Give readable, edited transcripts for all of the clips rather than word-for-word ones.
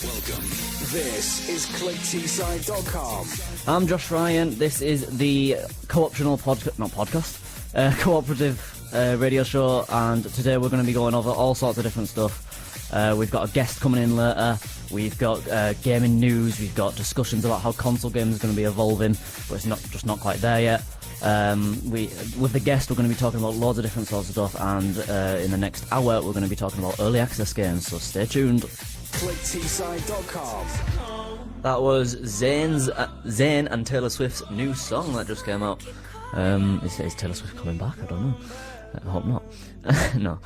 Welcome. This is ClickTeeside.com. I'm Josh Ryan. This is the cooperative radio show, and today we're going to be going over all sorts of different stuff. We've got a guest coming in later. We've got gaming news. We've got discussions about how console games are going to be evolving, but it's not quite there yet. With the guest, we're going to be talking about loads of different sorts of stuff, and in the next hour, we're going to be talking about early access games. So stay tuned. ClickTeeside.com. That was Zayn and Taylor Swift's new song that just came out. Is Taylor Swift coming back? I don't know. I hope not. No.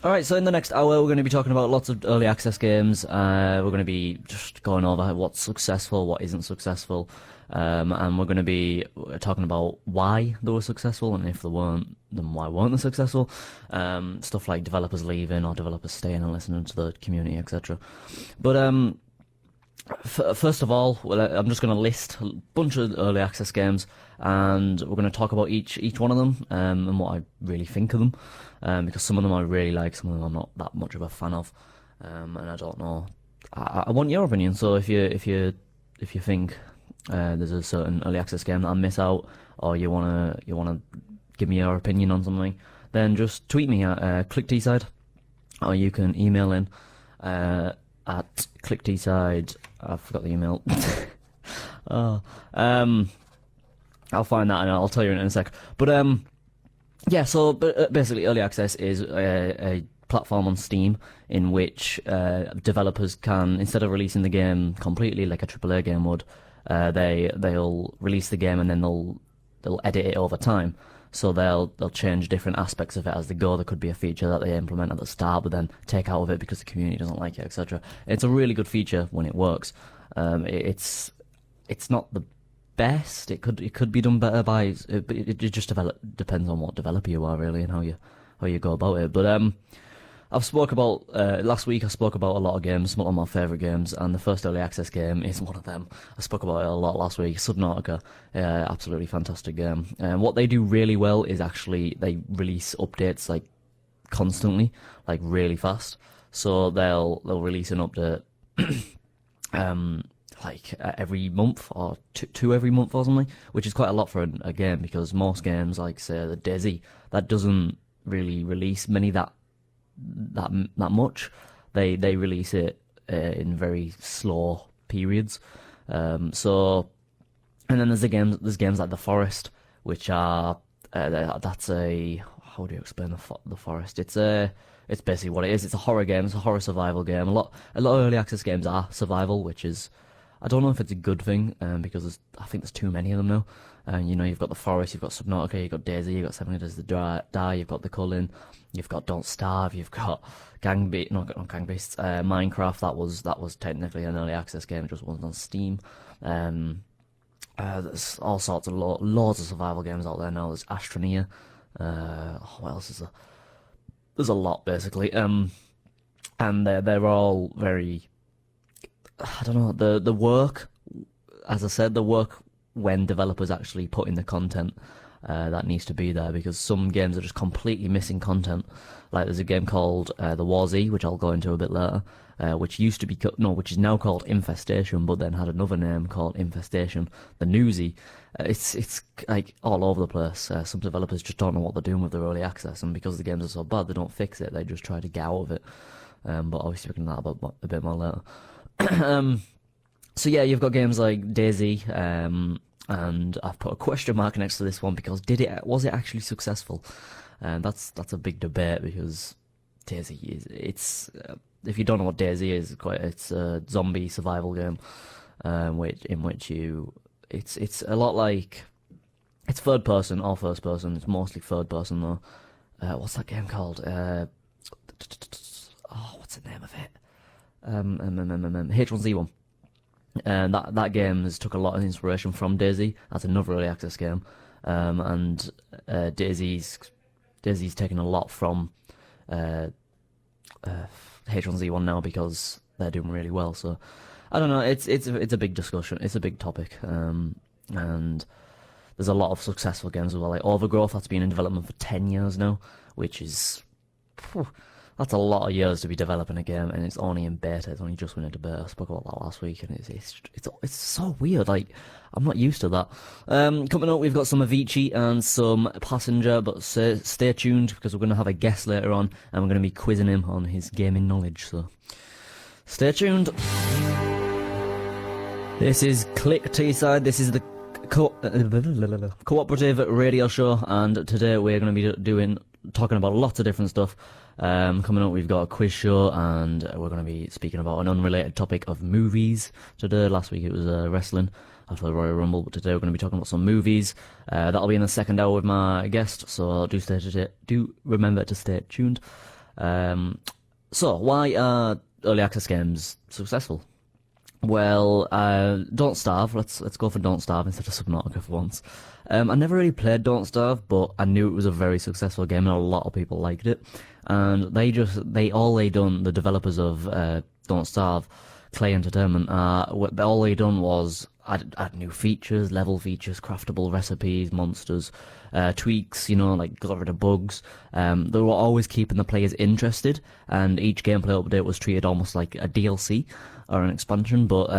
Alright, so in the next hour we're going to be talking about lots of early access games. We're going to be just going over what's successful, what isn't successful. And we're going to be talking about why they were successful, and if they weren't, then why weren't they successful. Stuff like developers leaving or developers staying and listening to the community, etc. But first of all, I'm just going to list a bunch of early access games, and we're going to talk about each one of them and what I really think of them, because some of them I really like, some of them I'm not that much of a fan of, and I don't know. I want your opinion. So if you think there's a certain early access game that I miss out, or you wanna give me your opinion on something, then just tweet me at ClickTeeside, or you can email in at ClickTeeside. I forgot the email. I'll find that and I'll tell you in a sec. But yeah. So basically, early access is a platform on Steam in which developers can, instead of releasing the game completely like a AAA game would, they'll release the game and then they'll edit it over time. So they'll change different aspects of it as they go. There could be a feature that they implement at the start but then take out of it because the community doesn't like it, etc. It's a really good feature when it works. It's not the best. It could be done better by it just depends on what developer you are really and how you go about it. But I've spoke about last week. I spoke about a lot of games, some of my favourite games, and the first early access game is one of them. I spoke about it a lot last week. Subnautica, absolutely fantastic game. And what they do really well is actually they release updates like constantly, like really fast. So they'll release an update like every month or two every month or something, which is quite a lot for a game, because most games, like say the DayZ, that doesn't really release many that much. They release it in very slow periods. So, and then there's games like The Forest, which are that's a, how do you explain The Forest? It's basically what it is. It's a horror game. It's a horror survival game. A lot of early access games are survival, which is, I don't know if it's a good thing, because I think there's too many of them now. And you've got The Forest, you've got Subnautica, you've got DayZ, you've got 7 Days to Die, you've got The Culling, you've got Don't Starve, you've got Minecraft. That was technically an early access game. It just wasn't on Steam. There's all sorts of loads of survival games out there now. There's Astroneer. What else is there? There's a lot basically. And they're all very, I don't know, the work, as I said, the work when developers actually put in the content that needs to be there, because some games are just completely missing content. Like there's a game called The War Z, which I'll go into a bit later, which is now called Infestation, but then had another name called Infestation, the New Z. It's like all over the place. Some developers just don't know what they're doing with their early access, and because the games are so bad, they don't fix it. They just try to get out of it. But obviously we can talk about a bit more later. So yeah, you've got games like DayZ, and I've put a question mark next to this one because was it actually successful? That's a big debate, because DayZ is if you don't know what DayZ is, it's a zombie survival game, in which it's a lot like, it's third person or first person. It's mostly third person though. What's that game called? What's the name of it? H1Z1. And that game has took a lot of inspiration from DayZ. That's another early access game. And DayZ's taken a lot from H1Z1 now, because they're doing really well. So I don't know. It's a big discussion. It's a big topic. And there's a lot of successful games as well, like Overgrowth, that's been in development for 10 years now, which is That's a lot of years to be developing a game, and it's only in beta. It's only just went into beta. I spoke about that last week, and it's so weird. Like, I'm not used to that. Coming up, we've got some Avicii and some Passenger, but stay tuned because we're going to have a guest later on, and we're going to be quizzing him on his gaming knowledge. So stay tuned. This is Click T-Side. This is the cooperative radio show, and today we're going to be talking about lots of different stuff. Coming up, we've got a quiz show, and we're going to be speaking about an unrelated topic of movies today. Last week it was wrestling after the Royal Rumble, but today we're going to be talking about some movies. That'll be in the second hour with my guest, so do remember to stay tuned. So why are early access games successful? Well, Don't Starve. Let's go for Don't Starve instead of Subnautica for once. I never really played Don't Starve, but I knew it was a very successful game and a lot of people liked it. And the developers of Don't Starve, Clay Entertainment, all they done was add new features, level features, craftable recipes, monsters, tweaks, like got rid of bugs. They were always keeping the players interested, and each gameplay update was treated almost like a DLC or an expansion, but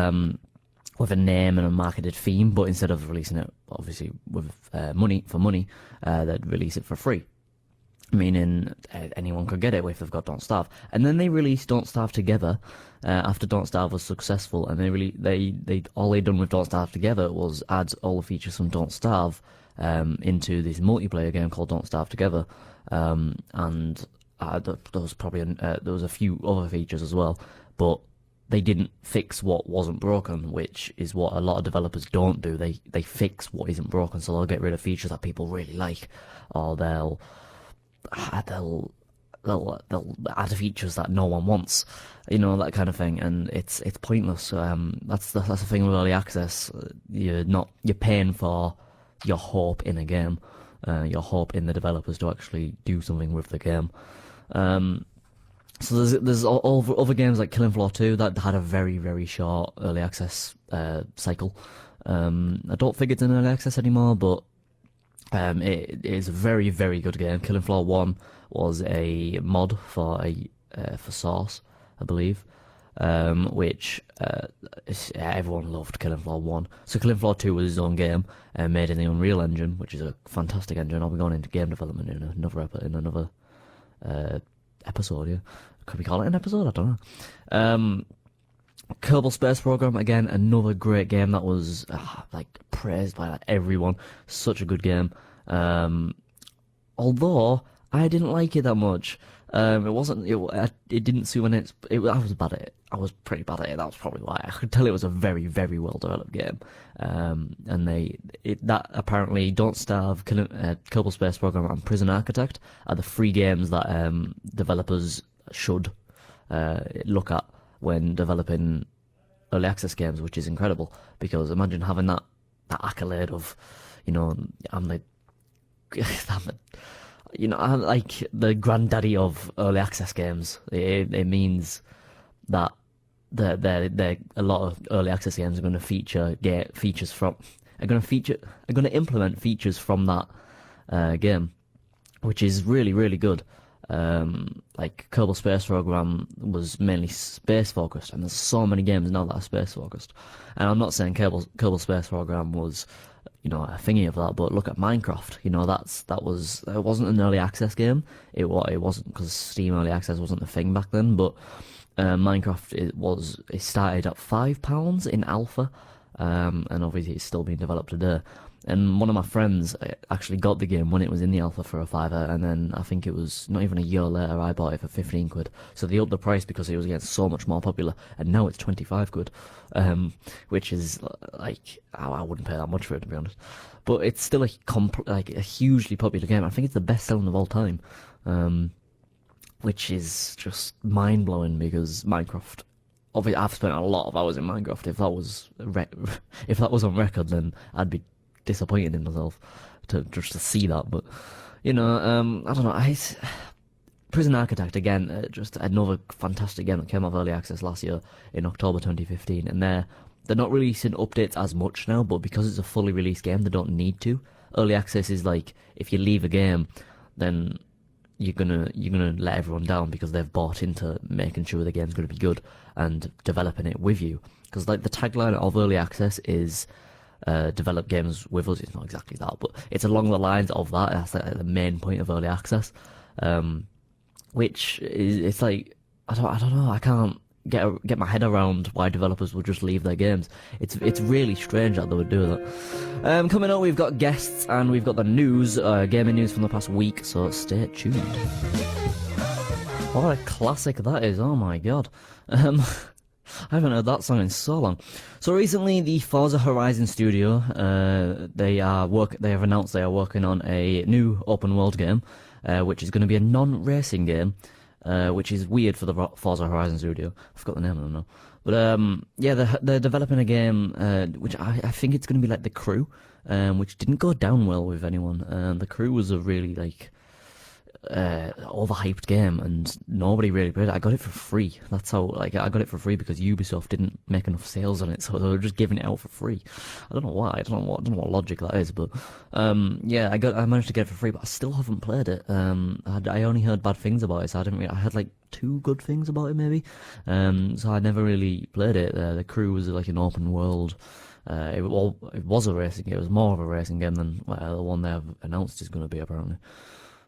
with a name and a marketed theme. But instead of releasing it, obviously, with money, they'd release it for free. Meaning anyone could get it if they've got Don't Starve. And then they released Don't Starve Together after Don't Starve was successful, and all they'd done with Don't Starve Together was add all the features from Don't Starve into this multiplayer game called Don't Starve Together. And there was a few other features as well, but they didn't fix what wasn't broken, which is what a lot of developers don't do. They fix what isn't broken, so they'll get rid of features that people really like, or they'll add features that no one wants, that kind of thing, and it's pointless. That's the thing with early access. You're paying for your hope in a game, your hope in the developers to actually do something with the game. So there's other games like Killing Floor 2 that had a very, very short early access cycle. I don't think it's in early access anymore, but it is a very, very good game. Killing Floor 1 was a mod for Source, I believe, which everyone loved Killing Floor 1. So Killing Floor 2 was his own game, made in the Unreal Engine, which is a fantastic engine. I'll be going into game development in another episode. Yeah, could we call it an episode? I don't know. Kerbal Space Program, again, another great game that was praised by everyone. Such a good game. Although I didn't like it that much. It didn't suit when I was bad at it. I was pretty bad at it. That was probably why. I could tell it was a very, very well developed game. And that apparently Don't Starve, Kerbal Space Program, and Prison Architect are the three games that developers should look at when developing early access games, which is incredible. Because imagine having that accolade of, I'm like the granddaddy of early access games. It means that a lot of early access games are going to implement features from that game, which is really, really good. Like Kerbal Space Program was mainly space focused, and there's so many games now that are space focused. And I'm not saying Kerbal Space Program was a thingy of that, but look at Minecraft. It wasn't an early access game. It wasn't, because Steam early access wasn't a thing back then. But Minecraft it started at £5 in alpha, and obviously it's still being developed today. And one of my friends actually got the game when it was in the alpha for a £5, and then I think it was not even a year later I bought it for 15 quid. So they upped the price because it was getting so much more popular, and now it's 25 quid, which is I wouldn't pay that much for it, to be honest. But it's still a hugely popular game. I think it's the best selling of all time, which is just mind blowing, because Minecraft. Obviously, I've spent a lot of hours in Minecraft. If that was on record, then I'd be disappointed in myself to see that. But I don't know. Prison Architect, again, just another fantastic game that came out of early access last year in October 2015, and they're not releasing updates as much now, but because it's a fully released game, they don't need to. Early access is like, if you leave a game, then you're gonna let everyone down because they've bought into making sure the game's gonna be good and developing it with you. Because like the tagline of early access is develop games with us. It's not exactly that, but it's along the lines of that. That's like the main point of early access, which is it's like I don't know. I can't get my head around why developers would just leave their games. It's really strange that they would do that. Coming up, we've got guests and we've got the news, gaming news from the past week. So stay tuned. What a classic that is! Oh my god. I haven't heard that song in so long. So recently, the Forza Horizon studio, they have announced they are working on a new open world game, which is going to be a non-racing game, which is weird for the Forza Horizon studio. I forgot the name of them now. But yeah, they're developing a game, which I think it's going to be like The Crew, which didn't go down well with anyone. The Crew was a really like overhyped game and nobody really played it. I got it for free. That's how, like, I got it for free because Ubisoft didn't make enough sales on it, so they were just giving it out for free. I don't know why. I don't know what logic that is, but yeah, I managed to get it for free, but I still haven't played it. I only heard bad things about it, so I had like 2 good things about it maybe. So I never really played it. The Crew was like an open world. It was a racing game. It was more of a racing game than the one they have announced is going to be apparently.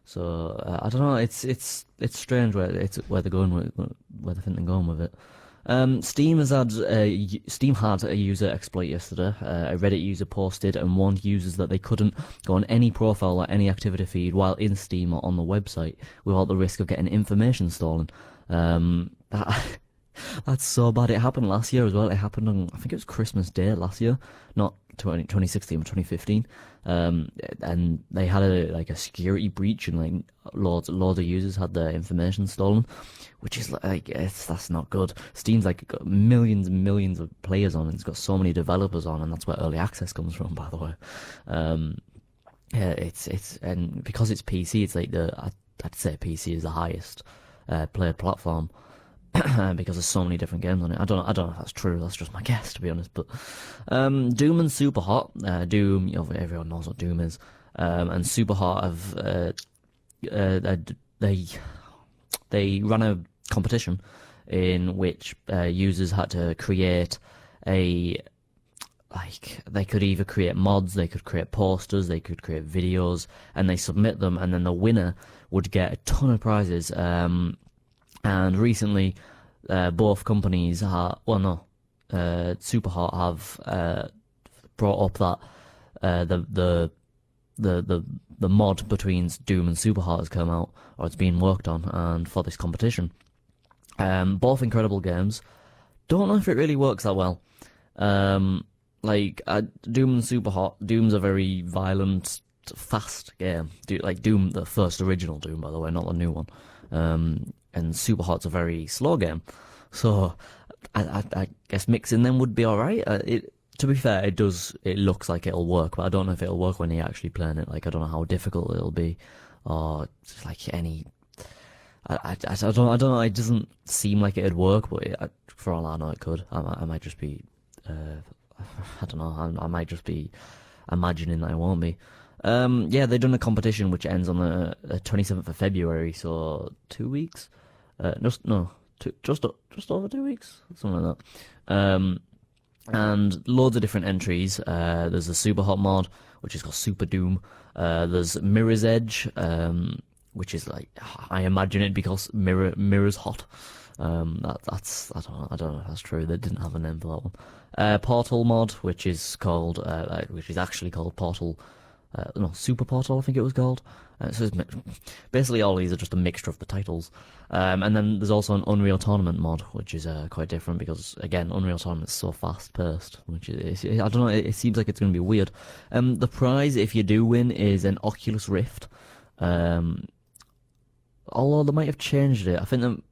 So I don't know. It's strange where they're going with where they think they're going with it. Steam had a user exploit yesterday. A Reddit user posted and warned users that they couldn't go on any profile or any activity feed while in Steam or on the website without the risk of getting information stolen. That's so bad. It happened last year as well. It happened on, I think it was Christmas Day last year, not 2016 but 2015. And they had a security breach and like loads of users had their information stolen, which is like that's not good. Steam's like got millions and millions of players on, and it's got so many developers on, and that's where early access comes from, by the way. Yeah, it's and because it's PC, it's like I'd say PC is the highest played platform. Because there's so many different games on it. I don't know if that's true. That's just my guess, to be honest. But Doom and Superhot, Doom, you know, everyone knows what Doom is, and Superhot have they ran a competition in which users had to create they could either create mods, they could create posters, they could create videos, and they submit them, and then the winner would get a ton of prizes. And recently, both companies Superhot have brought up that the mod between Doom and Superhot has come out, or it's being worked on, and for this competition. Both incredible games. Don't know if it really works that well. Doom and Superhot. Doom's a very violent, fast game. Doom, the first original Doom, by the way, not the new one. And Superhot's a very slow game, so I guess mixing them would be alright. To be fair, it looks like it'll work, but I don't know if it'll work when you're actually playing it. Like, I don't know how difficult it'll be, or like any. I don't know. It doesn't seem like it'd work, but for all I know, it could. I might just be. I don't know. I might just be imagining that it won't be. Yeah, they've done a competition which ends on the 27th of February, so 2 weeks. Just over 2 weeks, something like that. And loads of different entries. There's a Superhot mod, which is called Super Doom. There's Mirror's Edge, which is like, I imagine it because Mirror's hot. That's I don't know if that's true. They didn't have a name for that one. Portal mod, which is actually called Portal. Super Portal, I think it was called. So basically all these are just a mixture of the titles. And then there's also an Unreal Tournament mod, which is quite different because, again, Unreal Tournament is so fast-paced, which is, I don't know, it seems like it's going to be weird. The prize, if you do win, is an Oculus Rift. Although they might have changed it. I think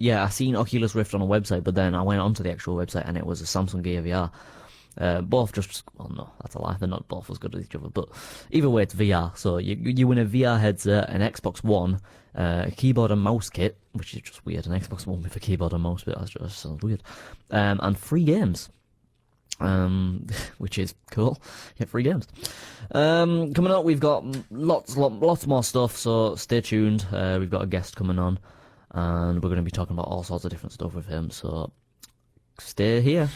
I seen Oculus Rift on a website, but then I went onto the actual website and it was a Samsung Gear VR. Both no, that's a lie. They're not both as good as each other, but either way, it's VR. So you win a VR headset, an Xbox One, a keyboard and mouse kit, which is just weird. An Xbox One with a keyboard and mouse, but that just sounds weird. And free games. which is cool. Get free games. Coming up, we've got lots more stuff, so stay tuned. We've got a guest coming on, and we're going to be talking about all sorts of different stuff with him, so stay here.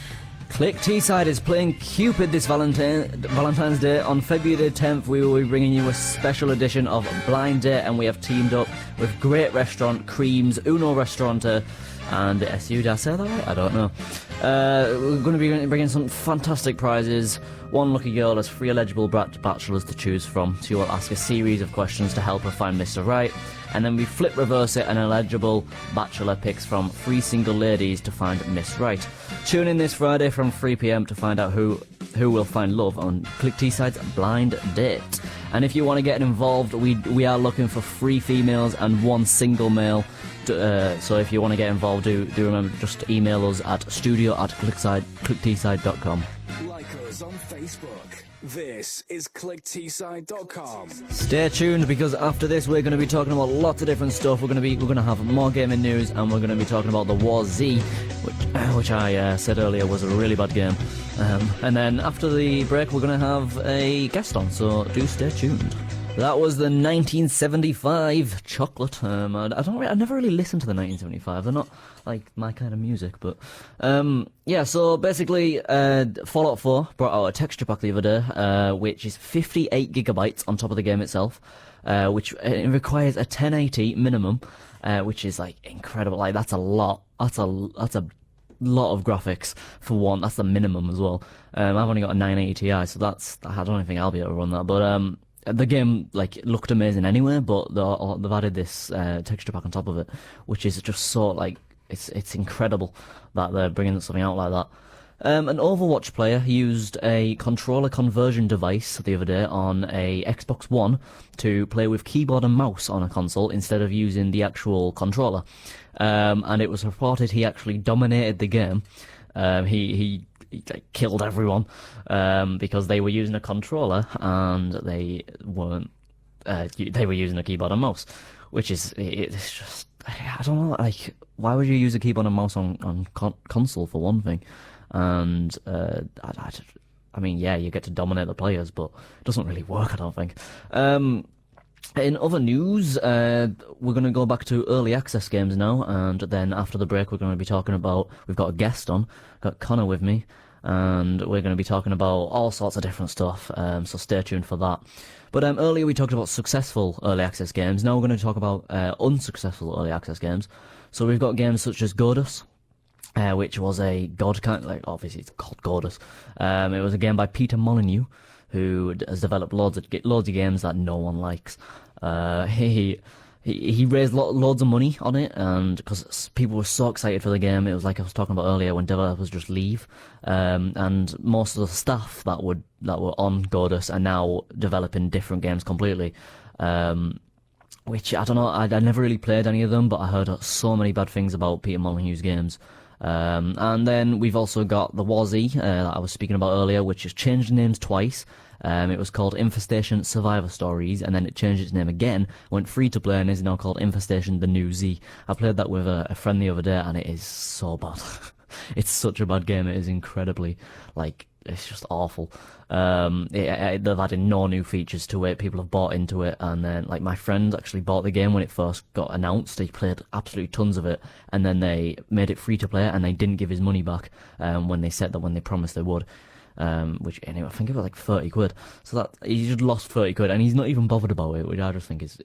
Click T-Side is playing Cupid this Valentine's Day. On February the 10th, we will be bringing you a special edition of Blind Date, and we have teamed up with Great Restaurant, Creams, Uno Restaurante, and SU. Did I say that right? I don't know. We're going to be bringing some fantastic prizes. One lucky girl has 3 eligible bachelors to choose from. She will ask a series of questions to help her find Mr. Right, and then we flip reverse it, and an eligible bachelor picks from 3 single ladies to find Miss Right. Tune in this Friday from 3 p.m. to find out who will find love on Click T-Side's Blind Date. And if you want to get involved, we are looking for 3 females and 1 single male. So if you want to get involved, do remember, just email us at studio@clicktside.com. Like us on Facebook. This is ClickTside.com. Stay tuned, because after this we're going to be talking about lots of different stuff. We're going to have more gaming news, and we're going to be talking about the War Z, which I said earlier was a really bad game. And then after the break we're going to have a guest on, so do stay tuned. That was the 1975 Chocolate. I never really listened to the 1975. They're not like my kind of music, but yeah. So basically, Fallout 4 brought out a texture pack the other day, which is 58 gigabytes on top of the game itself, which it requires a 1080 minimum, which is like incredible. Like that's a lot. That's a lot of graphics for one. That's the minimum as well. I've only got a 980 Ti, so I don't think I'll be able to run that, but the game looked amazing anyway, but they've added this texture pack on top of it, which is just so it's incredible that they're bringing something out like that. An Overwatch player used a controller conversion device the other day on a Xbox One to play with keyboard and mouse on a console instead of using the actual controller, and it was reported he actually dominated the game. He killed everyone because they were using a controller and they weren't. They were using a keyboard and mouse, which is it's just, I don't know. Like, why would you use a keyboard and mouse on console for one thing? And I mean, yeah, you get to dominate the players, but it doesn't really work, I don't think. In other news, we're going to go back to early access games now, and then after the break we're going to be talking about, we've got a guest on, got Connor with me, and we're going to be talking about all sorts of different stuff, so stay tuned for that. But earlier we talked about successful early access games. Now we're going to talk about unsuccessful early access games. So we've got games such as Godus, which was a obviously it's called Godus. It was a game by Peter Molyneux, who has developed loads of games that no one likes. He raised loads of money on it, and because people were so excited for the game, it was like I was talking about earlier, when developers just leave, and most of the staff that were on Godus are now developing different games completely. Which I don't know. I never really played any of them, but I heard so many bad things about Peter Molyneux's games. And then we've also got the War Z that I was speaking about earlier, which has changed names twice. It was called Infestation Survivor Stories, and then it changed its name again, went free to play, and is now called Infestation The New Z. I played that with a friend the other day, and it is so bad. It's such a bad game. It is incredibly, it's just awful. They've added no new features to it. People have bought into it, and then my friend actually bought the game when it first got announced. He played absolutely tons of it, and then they made it free to play, and they didn't give his money back when they promised they would. Which anyway, I think it was like 30 quid. So that he just lost 30 quid, and he's not even bothered about it, which I just think is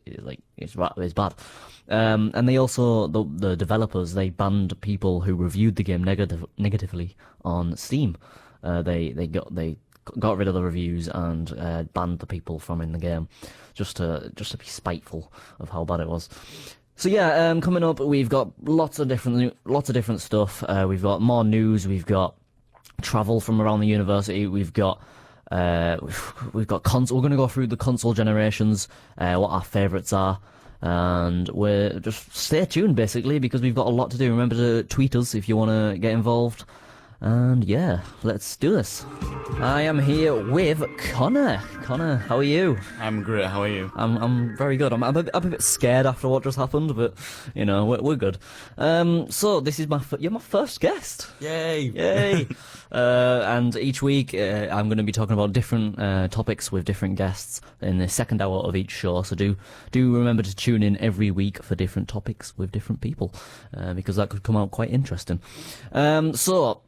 bad. And they also, the developers, they banned people who reviewed the game negatively on Steam. They got rid of the reviews and banned the people from in the game, just to be spiteful of how bad it was. So yeah, coming up we've got lots of different stuff. We've got more news. We've got travel from around the university. We've got console. We're going to go through the console generations, what our favourites are, and we're just stay tuned basically, because we've got a lot to do. Remember to tweet us if you want to get involved. And yeah, let's do this. I am here with Connor. Connor, how are you? I'm great. How are you? I'm very good. I'm a bit scared after what just happened, but you know we're good. So this is you're my first guest. Yay! Yay! And each week I'm going to be talking about different topics with different guests in the second hour of each show. So do remember to tune in every week for different topics with different people, because that could come out quite interesting. So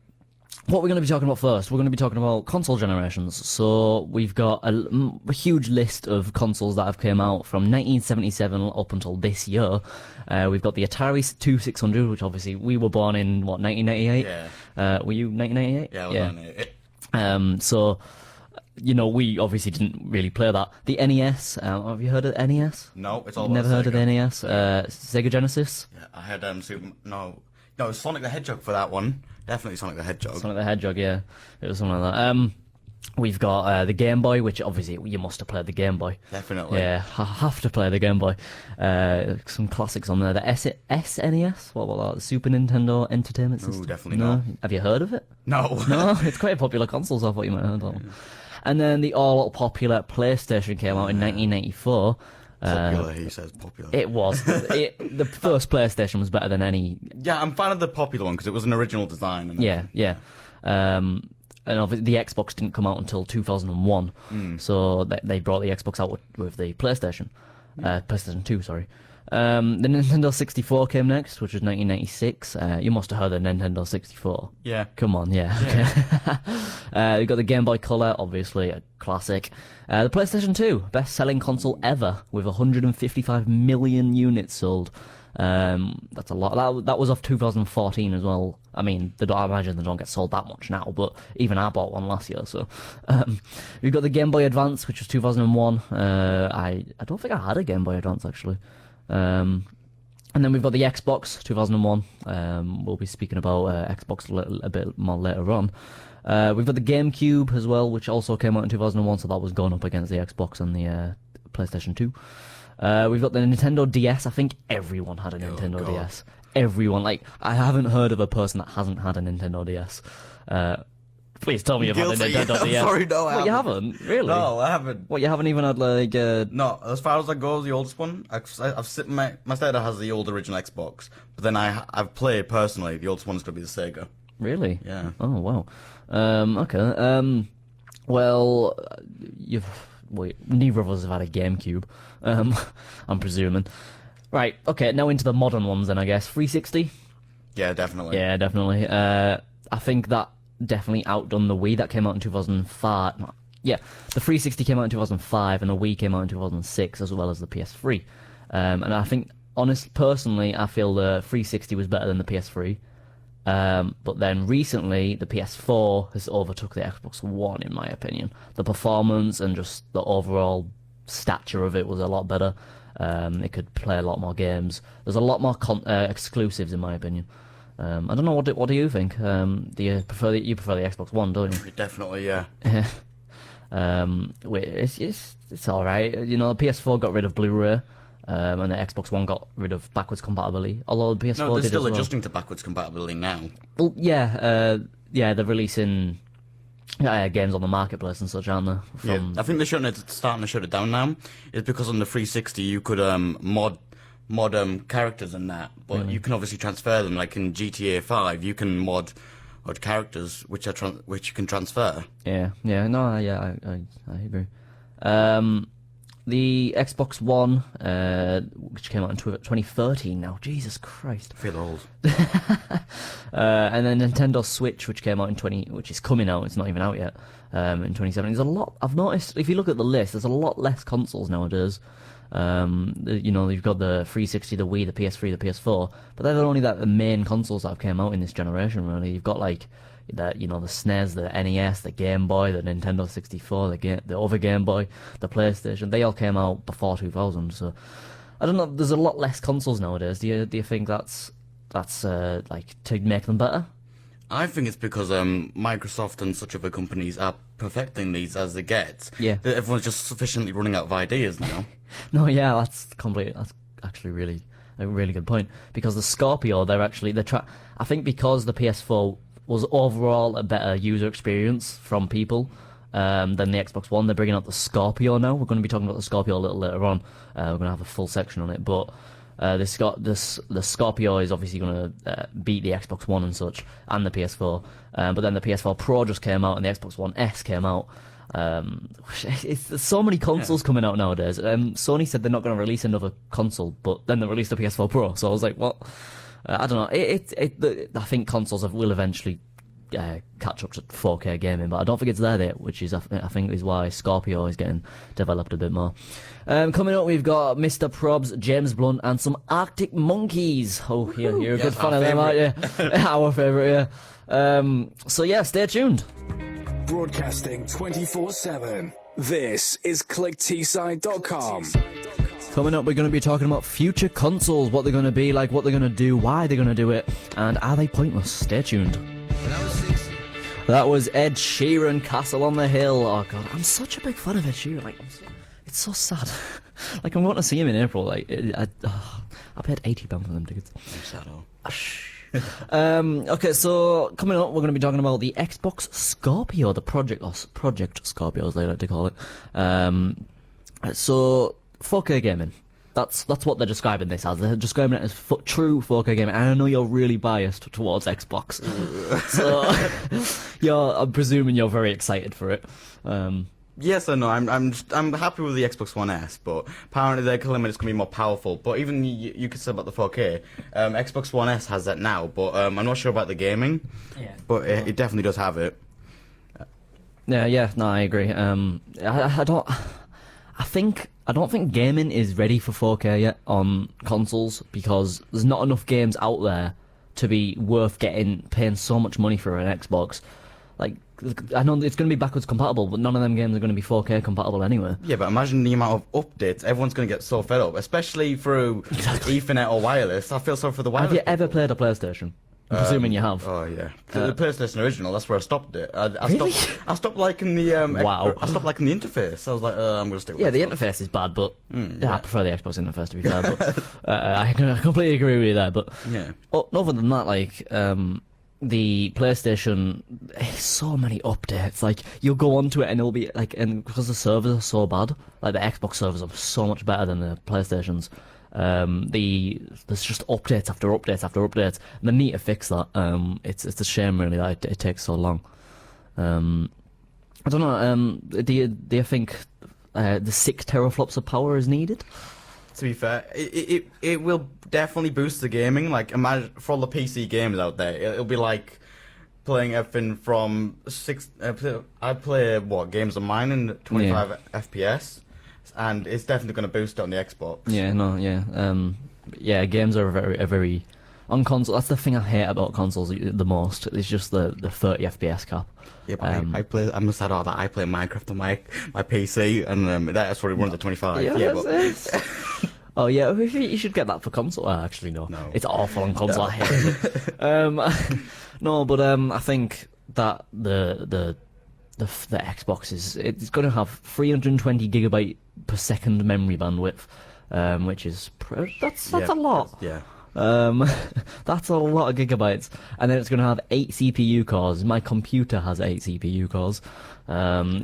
what we're going to be talking about first, we're going to be talking about console generations. So we've got a huge list of consoles that have came out from 1977 up until this year. We've got the Atari 2600, which obviously we were born in, 1998? Yeah. Were you 1998? Yeah, I was 1998. So, we obviously didn't really play that. The NES, have you heard of the NES? No, it's all Never about heard of the Sega. NES? Sega Genesis? Yeah, I had No, it was Sonic the Hedgehog for that one. Definitely Sonic the Hedgehog. Sonic the Hedgehog, yeah. It was something like that. We've got the Game Boy, which obviously you must have played the Game Boy. Definitely. Yeah, I have to play the Game Boy. Some classics on there. The SNES, what about that? The Super Nintendo Entertainment System? Ooh, definitely no? not. Have you heard of it? No. No, it's quite a popular console, so I thought you might have heard of it. And then the all-popular PlayStation came out in 1984. Popular, he says popular. It was. The first PlayStation was better than any. Yeah, I'm fan of the popular one because it was an original design. And Yeah. And obviously the Xbox didn't come out until 2001, so they brought the Xbox out with the PlayStation, PlayStation 2, sorry. The Nintendo 64 came next, which was 1996. You must have heard of the Nintendo 64. Yeah. Come on, yeah. Okay. You got the Game Boy Color, obviously a classic. The PlayStation 2, best-selling console ever, with 155 million units sold. That's a lot. That was off 2014 as well. I mean, I imagine they don't get sold that much now, but even I bought one last year. So we've got the Game Boy Advance, which was 2001. I don't think I had a Game Boy Advance actually. And then we've got the Xbox 2001. We'll be speaking about Xbox a bit more later on. We've got the GameCube as well, which also came out in 2001, so that was going up against the Xbox and the PlayStation 2. We've got the Nintendo DS. I think everyone had a Nintendo DS. Everyone. Like, I haven't heard of a person that hasn't had a Nintendo DS. Please tell me you've had a Nintendo DS. Sorry, no, I What, you haven't? Really? No, I haven't. What, you haven't even had, like... No, as far as I go, the oldest one, my stepdad has the old original Xbox, but then I've played personally, the oldest one's going to be the Sega. Really? Yeah. Oh, wow. Okay. Well, neither of us have had a GameCube, I'm presuming. Right, okay, now into the modern ones then, I guess. 360? Yeah, definitely. Yeah, definitely. I think that definitely outdone the Wii. That came out in 2005. Yeah, the 360 came out in 2005, and the Wii came out in 2006, as well as the PS3. And I think, personally, I feel the 360 was better than the PS3. But then recently, the PS4 has overtook the Xbox One, in my opinion. The performance and just the overall stature of it was a lot better. It could play a lot more games. There's a lot more exclusives, in my opinion. I don't know, what do you think? Do you prefer the Xbox One, don't you? Definitely, yeah. It's all right. The PS4 got rid of Blu-ray. And the Xbox One got rid of backwards compatibility. Although the PS4 No, they're did still as well. adjusting to backwards compatibility now. Well, yeah, they're releasing games on the marketplace and such, aren't they? Yeah, I think they're starting to shut it down now. It's because on the 360 you could mod characters and that, but you can obviously transfer them. Like in GTA 5, you can mod characters which you can transfer. Yeah, I agree. The Xbox One, which came out in 2013 now. Jesus Christ. I feel old. And then Nintendo Switch, which came out which is coming out, it's not even out yet, in 2017. There's a lot, I've noticed, if you look at the list, there's a lot less consoles nowadays. You've got the 360, the Wii, the PS3, the PS4, but they're only the main consoles that have came out in this generation, really. You've got, like, the SNES, the NES, the Game Boy, the Nintendo 64, the other Game Boy, the PlayStation. They all came out before 2000. So I don't know. There's a lot less consoles nowadays. Do you think that's like to make them better? I think it's because Microsoft and such other companies are perfecting these as they get. Yeah. That everyone's just sufficiently running out of ideas now. No, yeah, that's actually really a really good point. Because the Scorpio, I think because the PS4 was overall a better user experience from people than the Xbox One, they're bringing out the Scorpio now. We're going to be talking about the Scorpio a little later on. We're going to have a full section on it, but This got this the Scorpio is obviously going to beat the Xbox One and such, and the PS4. But then the PS4 Pro just came out, and the Xbox One S came out. There's so many consoles coming out nowadays. Sony said they're not going to release another console, but then they released the PS4 Pro. So I was like, what? I don't know. I think consoles will eventually catch up to 4K gaming, but I don't think it's there yet, which is I think is why Scorpio is getting developed a bit more. Coming up, we've got Mr. Probs, James Blunt, and some Arctic Monkeys. Oh, you're a good fan of them, aren't you? Our favourite, yeah. So yeah, stay tuned. Broadcasting 24/7. This is ClickTeeside.com. Coming up, we're going to be talking about future consoles, what they're going to be like, what they're going to do, why they're going to do it, and are they pointless? Stay tuned. That was Ed Sheeran, Castle on the Hill. Oh god, I'm such a big fan of Ed Sheeran. Like, it's so sad. Like, I'm going to see him in April. Like, I paid £80 for them tickets. Okay, so coming up, we're going to be talking about the Xbox Scorpio, the Project Scorpio, as they like to call it. So 4K gaming. That's what they're describing this as. They're describing it as true 4K gaming. And I know you're really biased towards Xbox, so I'm presuming you're very excited for it. Yes or no? I'm happy with the Xbox One S, but apparently they're claiming it's going to be more powerful. But even you could say about the 4K. Xbox One S has that now, but I'm not sure about the gaming. Yeah. But it definitely does have it. Yeah. No, I agree. I don't think gaming is ready for 4K yet on consoles because there's not enough games out there to be worth paying so much money for an Xbox. Like, I know it's going to be backwards compatible, but none of them games are going to be 4K compatible anyway. Yeah, but imagine the amount of updates. Everyone's going to get so fed up, especially through Ethernet or wireless. I feel sorry for the wireless. Have you ever played a PlayStation? I'm presuming you have. Oh yeah, the PlayStation original. That's where I stopped it. Really? I stopped liking the Wow. I stopped liking the interface. I was like, I'm gonna stick with the Xbox. interface is bad, but I prefer the Xbox interface to be fair. But I completely agree with you there. But other than that, like the PlayStation, so many updates. Like, you'll go onto it and it'll be like, and because the servers are so bad, like the Xbox servers are so much better than the PlayStation's. There's just updates after updates after updates, and they need to fix that. It's a shame really that it takes so long. I don't know. Do you think the 6 teraflops of power is needed? To be fair, it will definitely boost the gaming. Like, imagine for all the PC games out there, it'll be like playing everything from 6. I play games of mine in 25 FPS. And it's definitely going to boost it on the Xbox. Games are a very on console. That's the thing I hate about consoles the most. It's just the 30 FPS cap. Yeah, but I must add all that I play Minecraft on my PC, and that's what it runs at 25. Oh yeah, you should get that for console. Actually, no, it's awful on console. I hate it. No, but I think that the Xbox it's going to have 320 gigabyte per second memory bandwidth, which is that's a lot. Yeah. That's a lot of gigabytes, and then it's going to have 8 CPU cores. My computer has 8 CPU cores,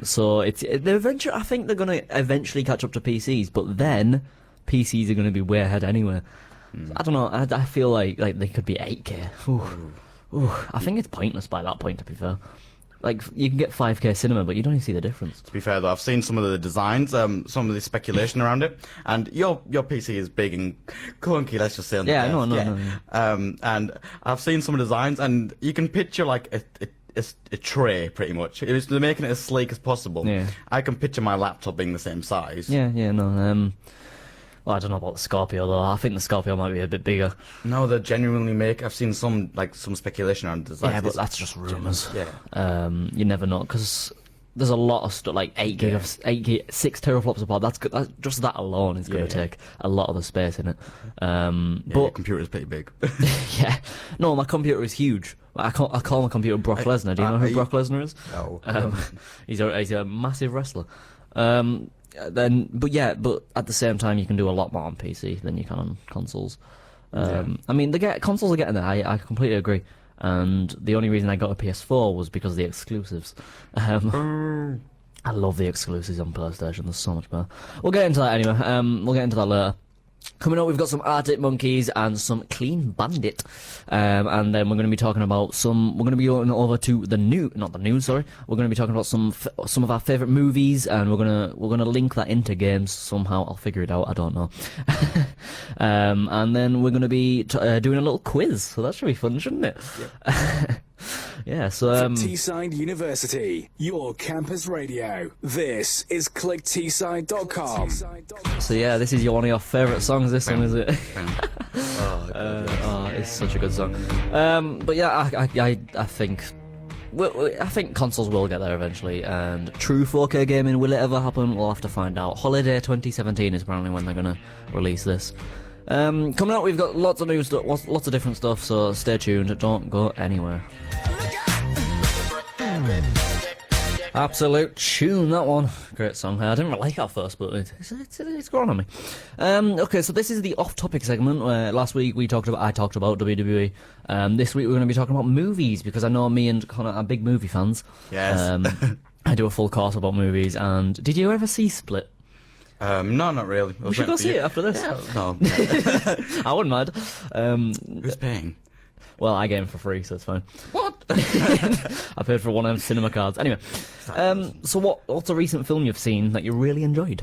so I think they're going to eventually catch up to PCs, but then PCs are going to be way ahead anyway. I don't know. I feel like they could be 8K. I think it's pointless by that point, to be fair. Like, you can get 5K cinema, but you don't even see the difference. To be fair, though, I've seen some of the designs, some of the speculation around it, and your PC is big and clunky, let's just say. On yeah, the no. And I've seen some of the designs, and you can picture, like, a tray, pretty much. They're making it as sleek as possible. Yeah. I can picture my laptop being the same size. Well, I don't know about the Scorpio, though. I think the Scorpio might be a bit bigger. No, they genuinely make... I've seen some speculation around design. Yeah, but that's just rumours. Yeah. You never know, because there's a lot of stuff, like 6 teraflops apart. That's just that alone is going to take a lot of the space in it. But your computer's pretty big. Yeah. No, my computer is huge. I call my computer Brock Lesnar. Do you know who Brock Lesnar is? No. He's a massive wrestler. But at the same time, you can do a lot more on PC than you can on consoles. I mean, consoles are getting there. I completely agree. And the only reason I got a PS4 was because of the exclusives. I love the exclusives on PlayStation. There's so much better. We'll get into that anyway. We'll get into that later. Coming up, we've got some Arctic Monkeys and some Clean Bandit, and then we're going to be talking about we're going to be going over to not the news, sorry. We're going to be talking about some of our favourite movies, and we're gonna link that into games somehow. I'll figure it out. I don't know. And then we're going to be doing a little quiz, so that should be fun, shouldn't it? Yep. Yeah, so Teesside University, your campus radio. This is clickteesside.com. So yeah, this is one of your favourite songs, this one, is it? God, it's such a good song. But yeah, I think consoles will get there eventually, and true 4K gaming, will it ever happen? We'll have to find out. Holiday 2017 is apparently when they're gonna release this. Coming up, we've got lots of new stuff, lots of different stuff, so stay tuned, don't go anywhere. Absolute tune, that one. Great song. I didn't really like it at first, but it's grown on me. Okay, so this is the off-topic segment where last week I talked about WWE. This week we're going to be talking about movies, because I know me and Connor are big movie fans. Yes. I do a full course about movies, and did you ever see Split? No, not really. We should go see it after this. Yeah, no. I wouldn't mind. Who's paying? Well, I get them for free, so it's fine. What? I paid for one of them cinema cards. Anyway, so what's a recent film you've seen that you really enjoyed?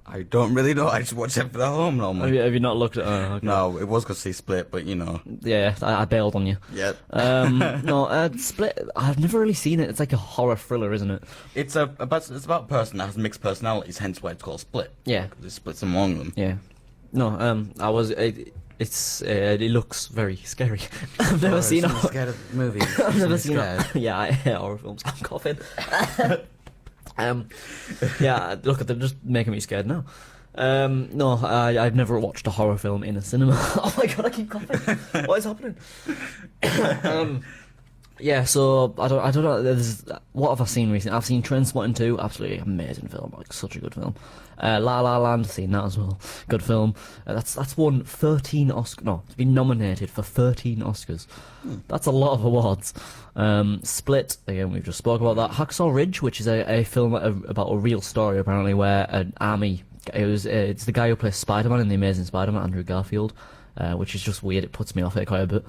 I don't really know. I just watch it for the home normally. Have you not looked at? Okay. No, it was going to see Split, but you know. Yeah, I bailed on you. Yeah. No, Split. I've never really seen it. It's like a horror thriller, isn't it? It's about a person that has mixed personalities, hence why it's called Split. Yeah. Because it splits among them. Yeah. No, it looks very scary. I've never seen. I'm scared of movies. I've never seen. Yeah, I hate horror films. I'm coughing. Yeah, look, they're just making me scared now. No, I've never watched a horror film in a cinema. Oh my god, I keep coughing. What is happening? Yeah, so I don't know. What have I seen recently? I've seen Trainspotting 2, absolutely amazing film, like such a good film. La La Land, seen that as well, good film. That's won 13 Oscars. No, it's been nominated for 13 Oscars. That's a lot of awards. Split, again, we've just spoke about that. Hacksaw Ridge, which is a film about a real story apparently, where an army. It's the guy who plays Spider-Man in The Amazing Spider-Man, Andrew Garfield, which is just weird. It puts me off it quite a bit,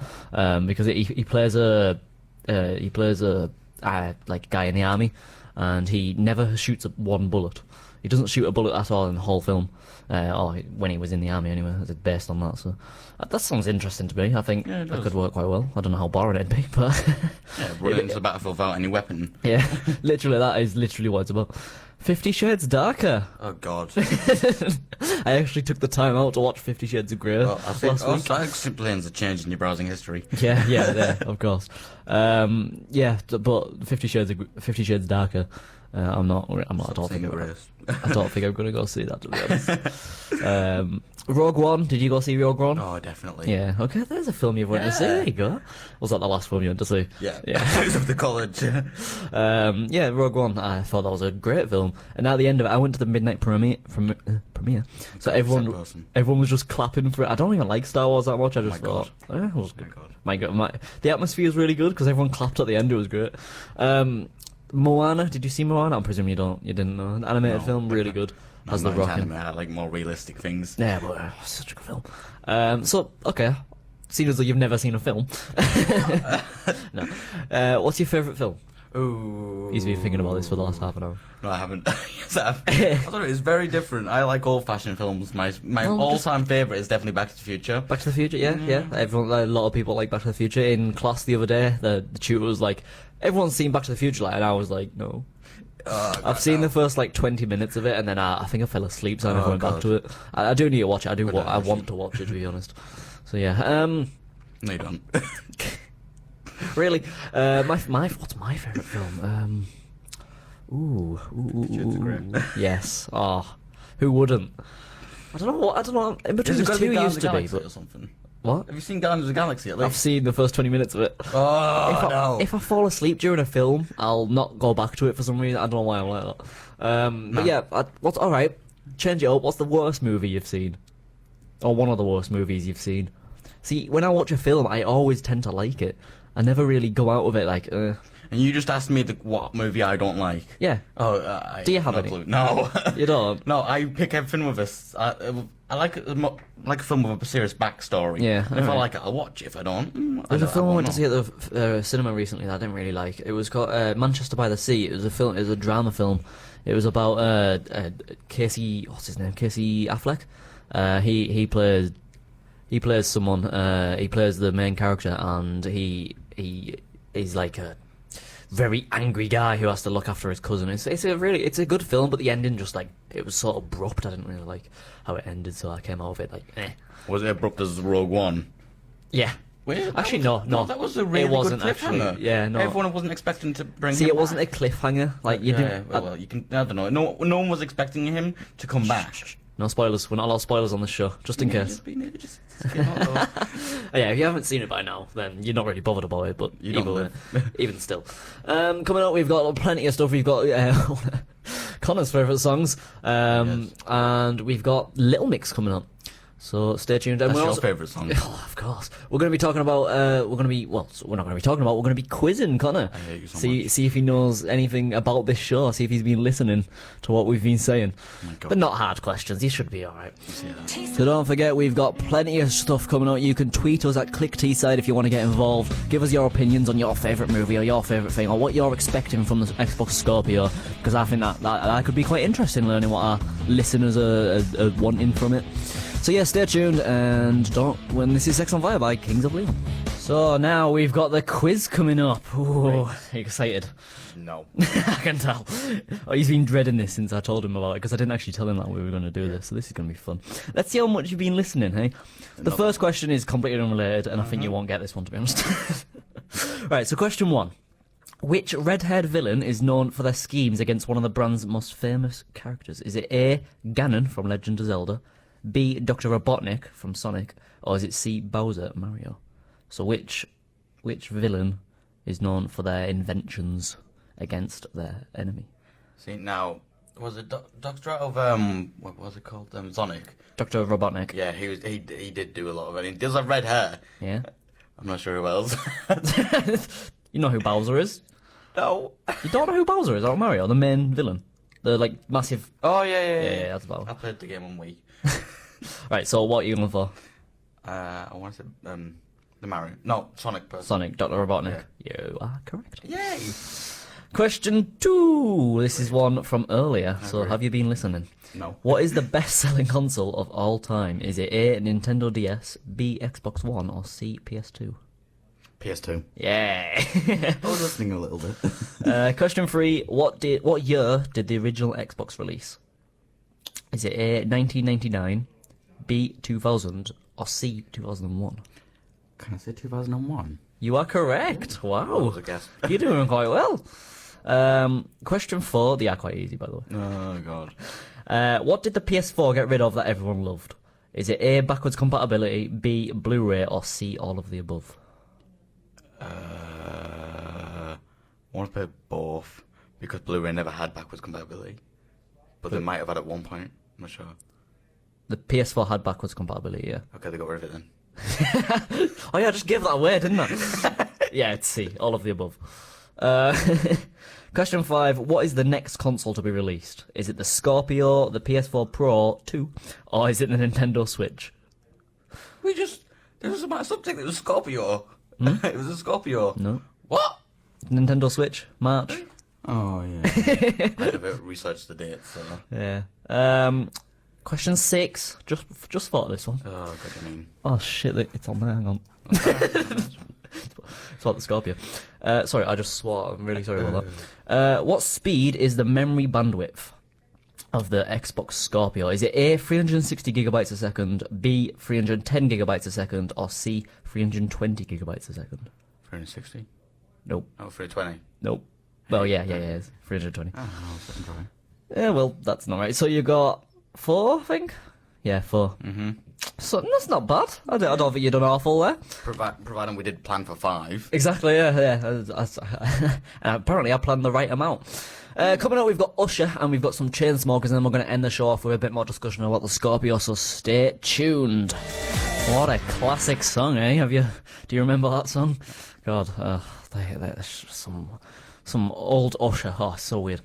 because he plays a like guy in the army, and he never shoots one bullet. He doesn't shoot a bullet at all in the whole film, or when he was in the army anyway. It's based on that, so that sounds interesting to me. I think that could work quite well. I don't know how boring it'd be, but yeah, running into the battlefield without any weapon. Yeah, literally, that is literally what it's about. 50 Shades Darker. Oh god. I actually took the time out to watch 50 Shades of Grey last week. Simply ends a change in your browsing history. Yeah, of course. Yeah, but 50 Shades Darker. I don't think I'm gonna go see that, to be honest. Rogue One. Did you go see Rogue One? Oh, definitely. Yeah. Okay, there's a film you've went to see. There you go. Was that the last film you went to see? Yeah. Because of the college. Yeah, Rogue One. I thought that was a great film. And at the end of it, I went to the midnight premiere. So everyone was just clapping for it. I don't even like Star Wars that much. I just thought, it was good. My God, the atmosphere was really good because everyone clapped at the end. It was great. Moana. Did you see Moana? I presume you didn't know. An animated film, really good. Has The Rock in. I like more realistic things. Yeah, but such a good film. So okay, seeing as though you've never seen a film. No. What's your favourite film? Ooh. He's been thinking about this for the last half an hour. No, I haven't. Yes, I have. I don't know, it's very different. I like old-fashioned films. My all-time favourite is definitely Back to the Future. Back to the Future, yeah. A lot of people like Back to the Future. In class the other day, the tutor was like, everyone's seen Back to the Future, and I was like, no. I've seen the first 20 minutes of it, and then I think I fell asleep, so I never went back to it. I do need to watch it. I want to watch it, to be honest. So yeah. No, you don't. Really, what's my favourite film? Yes. Oh, who wouldn't? I don't know. In between the two used to be, but or something. What? Have you seen Guardians of the Galaxy at least? I've seen the first 20 minutes of it. Oh, no. If I fall asleep during a film, I'll not go back to it for some reason. I don't know why I'm like that. But yeah, what's alright? Change it up. What's the worst movie you've seen? Or one of the worst movies you've seen? See, when I watch a film, I always tend to like it. I never really go out of it like, And you just asked me what movie I don't like. Yeah. Oh, do you have any? Clue. No. You don't? No, I pick everything with us. I like it like a film with a serious backstory. Yeah, And if I alright. like it, I'll watch it. If I don't, There's a film I went to not. see at the cinema recently that I didn't really like. It was called Manchester by the Sea. It was a film. It was a drama film. It was about Casey. What's his name? Casey Affleck. He plays someone. He plays the main character, and he's like a very angry guy who has to look after his cousin. It's a good film, but the ending just like it was sort of abrupt. I didn't really like how it ended, so I came out of it like, eh. Was it abrupt as Rogue One? Yeah. Wait, Actually, no. That was a really it wasn't good cliffhanger. actually. Yeah, no. Everyone wasn't expecting to bring. See, him it wasn't back. a cliffhanger. Like you didn't. Well, you can. I don't know. No one was expecting him to come back. No spoilers. We're not allowed spoilers on this show, just in case. Just get on though. Yeah, if you haven't seen it by now, then you're not really bothered about it. But You don't even still, coming up, we've got plenty of stuff. We've got Connor's favourite songs, and we've got Little Mix coming up. So stay tuned. And That's we're your also- favourite song. Oh, of course. We're going to be talking about. We're not going to be talking about. We're going to be quizzing Connor. I hate you so See if he knows anything about this show. See if he's been listening to what we've been saying. Oh my God. But not hard questions. He should be all right. So don't forget, we've got plenty of stuff coming out. You can tweet us at ClickTSide if you want to get involved. Give us your opinions on your favourite movie or your favourite thing or what you're expecting from the Xbox Scorpio, because I think that could be quite interesting, learning what our listeners are wanting from it. So yeah, stay tuned and when this is Sex on Fire by Kings of Leon. So now we've got the quiz coming up. Ooh, excited. No. I can tell. Oh, he's been dreading this since I told him about it, because I didn't actually tell him that we were going to do this, so this is going to be fun. Let's see how much you've been listening, hey? The first question is completely unrelated, and I think you won't get this one, to be honest. Right, so question 1. Which red-haired villain is known for their schemes against one of the brand's most famous characters? Is it A, Ganon from Legend of Zelda, B, Dr. Robotnik from Sonic, or is it C, Bowser, Mario? So which villain is known for their inventions against their enemy? See now, was it Doctor out of what was it called? Sonic. Dr. Robotnik. Yeah, he did do a lot of it. He does have red hair. Yeah. I'm not sure who else. You know who Bowser is? No. You don't know who Bowser is out of Mario, the main villain? The, like, massive... Oh yeah. Yeah, that's Bowser. I played the game on Wii. Right, so what are you going for? I want to say the Mario. No, Sonic person. Sonic, Dr. Robotnik. You are correct. Yay! Question 2. This is one from earlier, so have you been listening? No. What is the best-selling console of all time? Is it A, Nintendo DS, B, Xbox One, or C, PS2? PS2. Yeah. I was listening a little bit. Question 3. What year did the original Xbox release? Is it A, 1999, B, 2000, or C, 2001? Can I say 2001? You are correct. Wow. That was a guess. You're doing quite well. Question 4. They are quite easy, by the way. Oh god. What did the PS4 get rid of that everyone loved? Is it A, backwards compatibility, B, Blu-ray, or C, all of the above? I want to play both because Blu-ray never had backwards compatibility, but they might have had at one point. I'm not sure. The PS4 had backwards compatibility, yeah. Okay, they got rid of it then. Oh yeah, I just gave that away, didn't I? Yeah, it's C, all of the above. Question 5. What is the next console to be released? Is it the Scorpio, the PS4 Pro 2, or is it the Nintendo Switch? There was a subject that was Scorpio. It was a Scorpio. No. What? Nintendo Switch, March. Oh yeah. I had to research the date, so. Yeah. Question 6. Just thought of this one. Oh god, I mean. Oh shit, it's on there, hang on. It's about the Scorpio. Sorry, I just swore. I'm really sorry about that. What speed is the memory bandwidth of the Xbox Scorpio? Is it A, 360 gigabytes a second, B, 310 gigabytes a second, or C, 320 gigabytes a second? 360? Nope. Oh, 320. Nope. Well, yeah, it's 320. Oh, second try. Yeah, well, that's not right. So you got 4, I think? Yeah, 4. Mm-hmm. So that's not bad. I don't think you've done awful there. Providing we did plan for 5. Exactly, yeah. And apparently I planned the right amount. Coming up, we've got Usher and we've got some Chainsmokers, and then we're going to end the show off with a bit more discussion about the Scorpio, so stay tuned. What a classic song, eh? Do you remember that song? God, there's some old Usher. Oh, so weird.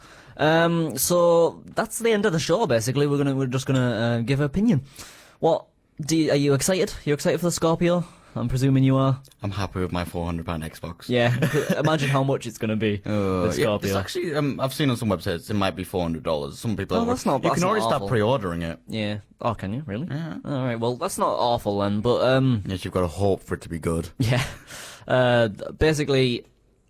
So that's the end of the show, basically. We're just gonna give an opinion. What are you excited? You're excited for the Scorpio? I'm presuming you are. I'm happy with my £400 Xbox. Yeah, imagine how much it's going to be. The Yeah, Scorpio. it's actually, I've seen on some websites it might be $400. Some people. that's not. You That's can not already awful. start pre-ordering it. Yeah. Oh, can you really? Yeah. All right. Well, that's not awful then. But Yes, you've got to hope for it to be good. yeah. Basically,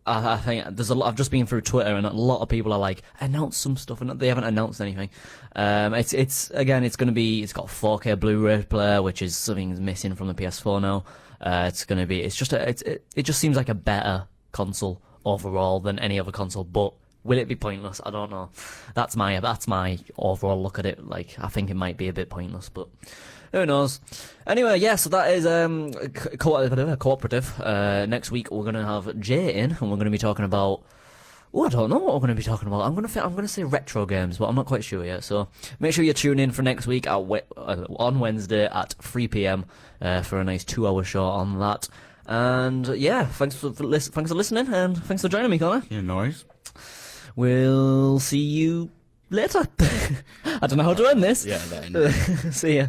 I think there's a lot. I've just been through Twitter, and a lot of people are like, announce some stuff, and they haven't announced anything. It's going to be. It's got a 4K Blu-ray player, which is something missing from the PS4 now. It's going to be. It's just. It just seems like a better console overall than any other console. But will it be pointless? I don't know. That's my overall look at it. Like, I think it might be a bit pointless, but who knows? Anyway, yeah. So that is cooperative. Next week we're gonna have Jay in, and we're gonna be talking about. Oh, I don't know what we're going to be talking about. I'm going to say retro games, but I'm not quite sure yet. So make sure you tune in for next week on Wednesday at 3 p.m. For a nice 2-hour show on that. And yeah, thanks for listening, and thanks for joining me, Connor. Yeah, noise. We'll see you later. I don't know how to end this. Yeah, that. See ya.